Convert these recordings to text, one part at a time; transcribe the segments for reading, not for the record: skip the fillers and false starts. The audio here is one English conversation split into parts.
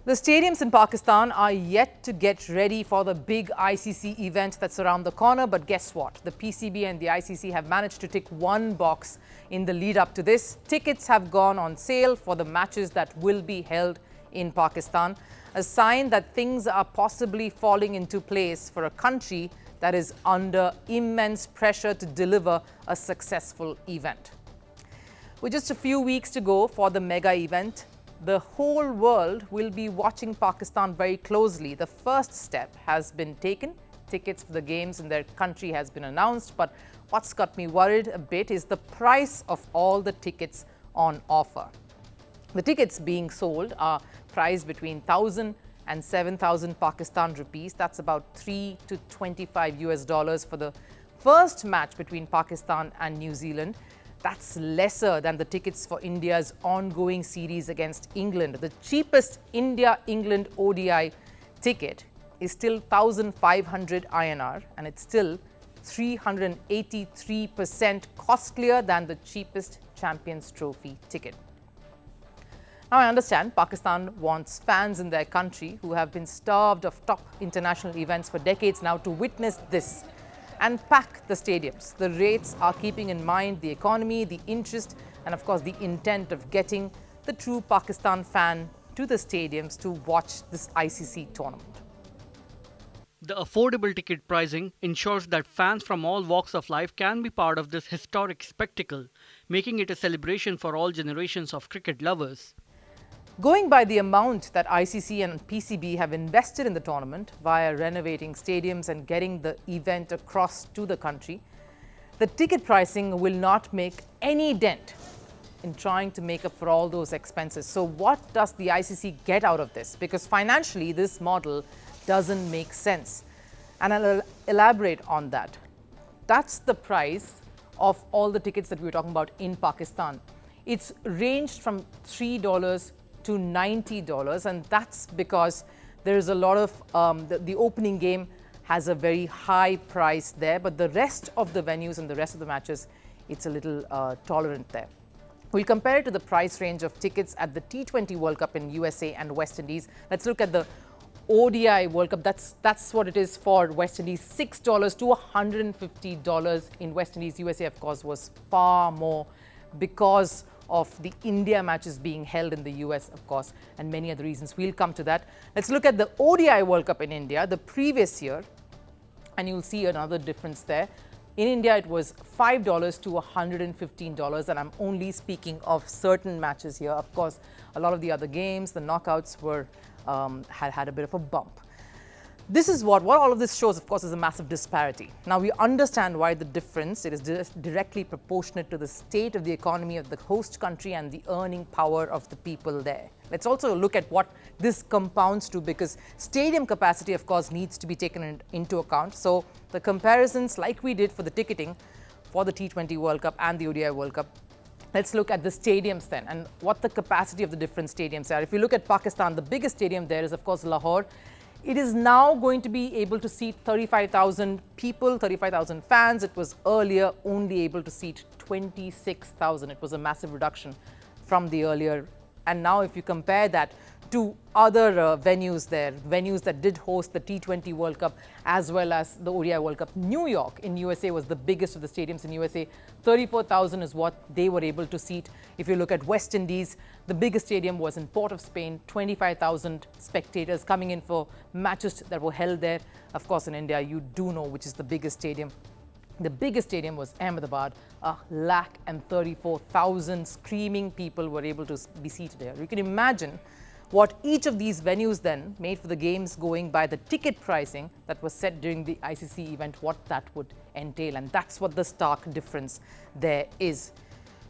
The stadiums in Pakistan are yet to get ready for the big ICC event that's around the corner. But guess what? The PCB and the ICC have managed to tick one box in the lead up to this. Tickets have gone on sale for the matches that will be held in Pakistan, a sign that things are possibly falling into place for a country that is under immense pressure to deliver a successful event. With just a few weeks to go for the mega event, the whole world will be watching Pakistan very closely. The first step has been taken. Tickets for the games in their country has been announced. But what's got me worried a bit is the price of all the tickets on offer. The tickets being sold are priced between 1,000 and 7,000 Pakistan rupees. That's about 3 to 25 US dollars for the first match between Pakistan and New Zealand. That's lesser than the tickets for India's ongoing series against England. The cheapest India-England ODI ticket is still 1,500 INR, and it's still 383% costlier than the cheapest Champions Trophy ticket. Now, I understand Pakistan wants fans in their country who have been starved of top international events for decades now to witness this and pack the stadiums. The rates are keeping in mind the economy, the interest, and of course the intent of getting the true Pakistan fan to the stadiums to watch this ICC tournament. The affordable ticket pricing ensures that fans from all walks of life can be part of this historic spectacle, making it a celebration for all generations of cricket lovers. Going by the amount that ICC and PCB have invested in the tournament via renovating stadiums and getting the event across to the country, the ticket pricing will not make any dent in trying to make up for all those expenses. So what does the ICC get out of this? Because financially, this model doesn't make sense. And I'll elaborate on that. That's the price of all the tickets that we were talking about in Pakistan. It's ranged from $3 to $90, and that's because there is a lot of the opening game has a very high price there, but the rest of the venues and the rest of the matches, it's a little tolerant there. We'll compare it to the price range of tickets at the T20 World Cup in USA and West Indies. Let's look at the ODI World Cup. That's what it is for West Indies, $6 to $150 in West Indies. USA, of course, was far more because of the India matches being held in the US, of course, and many other reasons. We'll come to that. Let's look at the ODI World Cup in India the previous year, and you'll see another difference there. In India, it was $5 to $115, and I'm only speaking of certain matches here. Of course, a lot of the other games, the knockouts were had a bit of a bump. This is what all of this shows, of course, is a massive disparity. Now, we understand why the difference, it is directly proportionate to the state of the economy of the host country and the earning power of the people there. Let's also look at what this compounds to, because stadium capacity, of course, needs to be taken into account. So the comparisons, like we did for the ticketing for the T20 World Cup and the ODI World Cup, let's look at the stadiums then and what the capacity of the different stadiums are. If you look at Pakistan, the biggest stadium there is, of course, Lahore. It is now going to be able to seat 35,000 people, 35,000 fans. It was earlier only able to seat 26,000. It was a massive reduction from the earlier. And now if you compare that to other venues there, venues that did host the T20 World Cup as well as the ODI World Cup, New York in USA was the biggest of the stadiums in USA. 34,000 is what they were able to seat. If you look at West Indies, the biggest stadium was in Port of Spain, 25,000 spectators coming in for matches that were held there. Of course, in India, you do know which is the biggest stadium. The biggest stadium was Ahmedabad, 134,000 screaming people were able to be seated there. You can imagine what each of these venues then made for the games going by the ticket pricing that was set during the ICC event, what that would entail. And that's what the stark difference there is.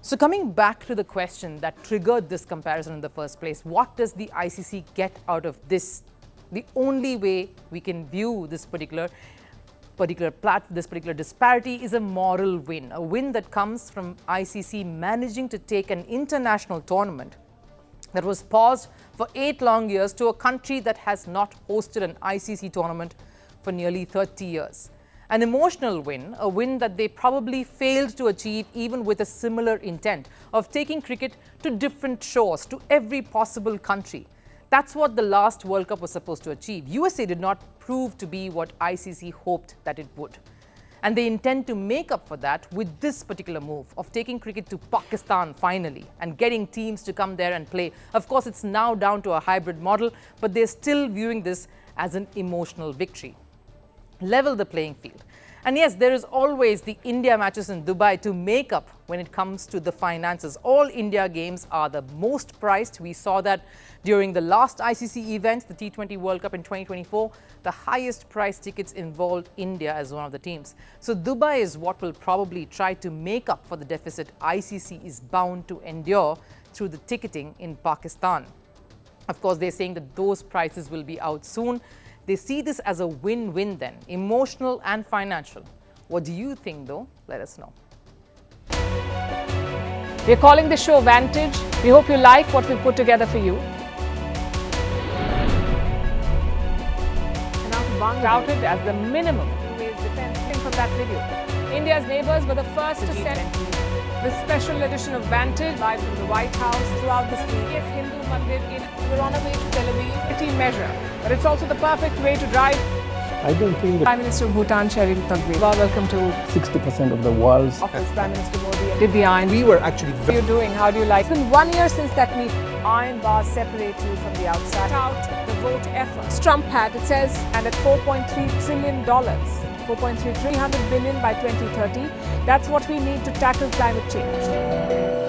So coming back to the question that triggered this comparison in the first place, what does the ICC get out of this? The only way we can view this particular disparity is a moral win, a win that comes from ICC managing to take an international tournament that was paused for 8 long years to a country that has not hosted an ICC tournament for nearly 30 years. An emotional win, a win that they probably failed to achieve even with a similar intent of taking cricket to different shores, to every possible country. That's what the last World Cup was supposed to achieve. USA did not prove to be what ICC hoped that it would. And they intend to make up for that with this particular move of taking cricket to Pakistan finally and getting teams to come there and play. Of course, it's now down to a hybrid model, but they're still viewing this as an emotional victory. Level the playing field. And yes, there is always the India matches in Dubai to make up when it comes to the finances. All India games are the most priced. We saw that during the last ICC event, the T20 World Cup in 2024. The highest priced tickets involved India as one of the teams. So Dubai is what will probably try to make up for the deficit ICC is bound to endure through the ticketing in Pakistan. Of course, they're saying that those prices will be out soon. They see this as a win-win then, emotional and financial. What do you think though? Let us know. We're calling the show Vantage. We hope you like what we put together for you. Touted as the minimum defense from that video. India's neighbours were the first to send the special edition of Vantage live from the White House throughout this week. Yes, Hindu Mandir we're on our way to Tel Aviv. City measure, but it's also the perfect way to drive. I don't think that Prime Minister of Bhutan, Sherin Tagwe. Welcome to 60% of the world's office. Prime Minister Modi did the iron. we were actually How are you doing? How do you like? It's been 1 year since that meeting. Iron bars separate you from the outside. Out the vote effort. Trump had, it says, and at $4.3 trillion. 4.3 300 billion by 2030. That's what we need to tackle climate change.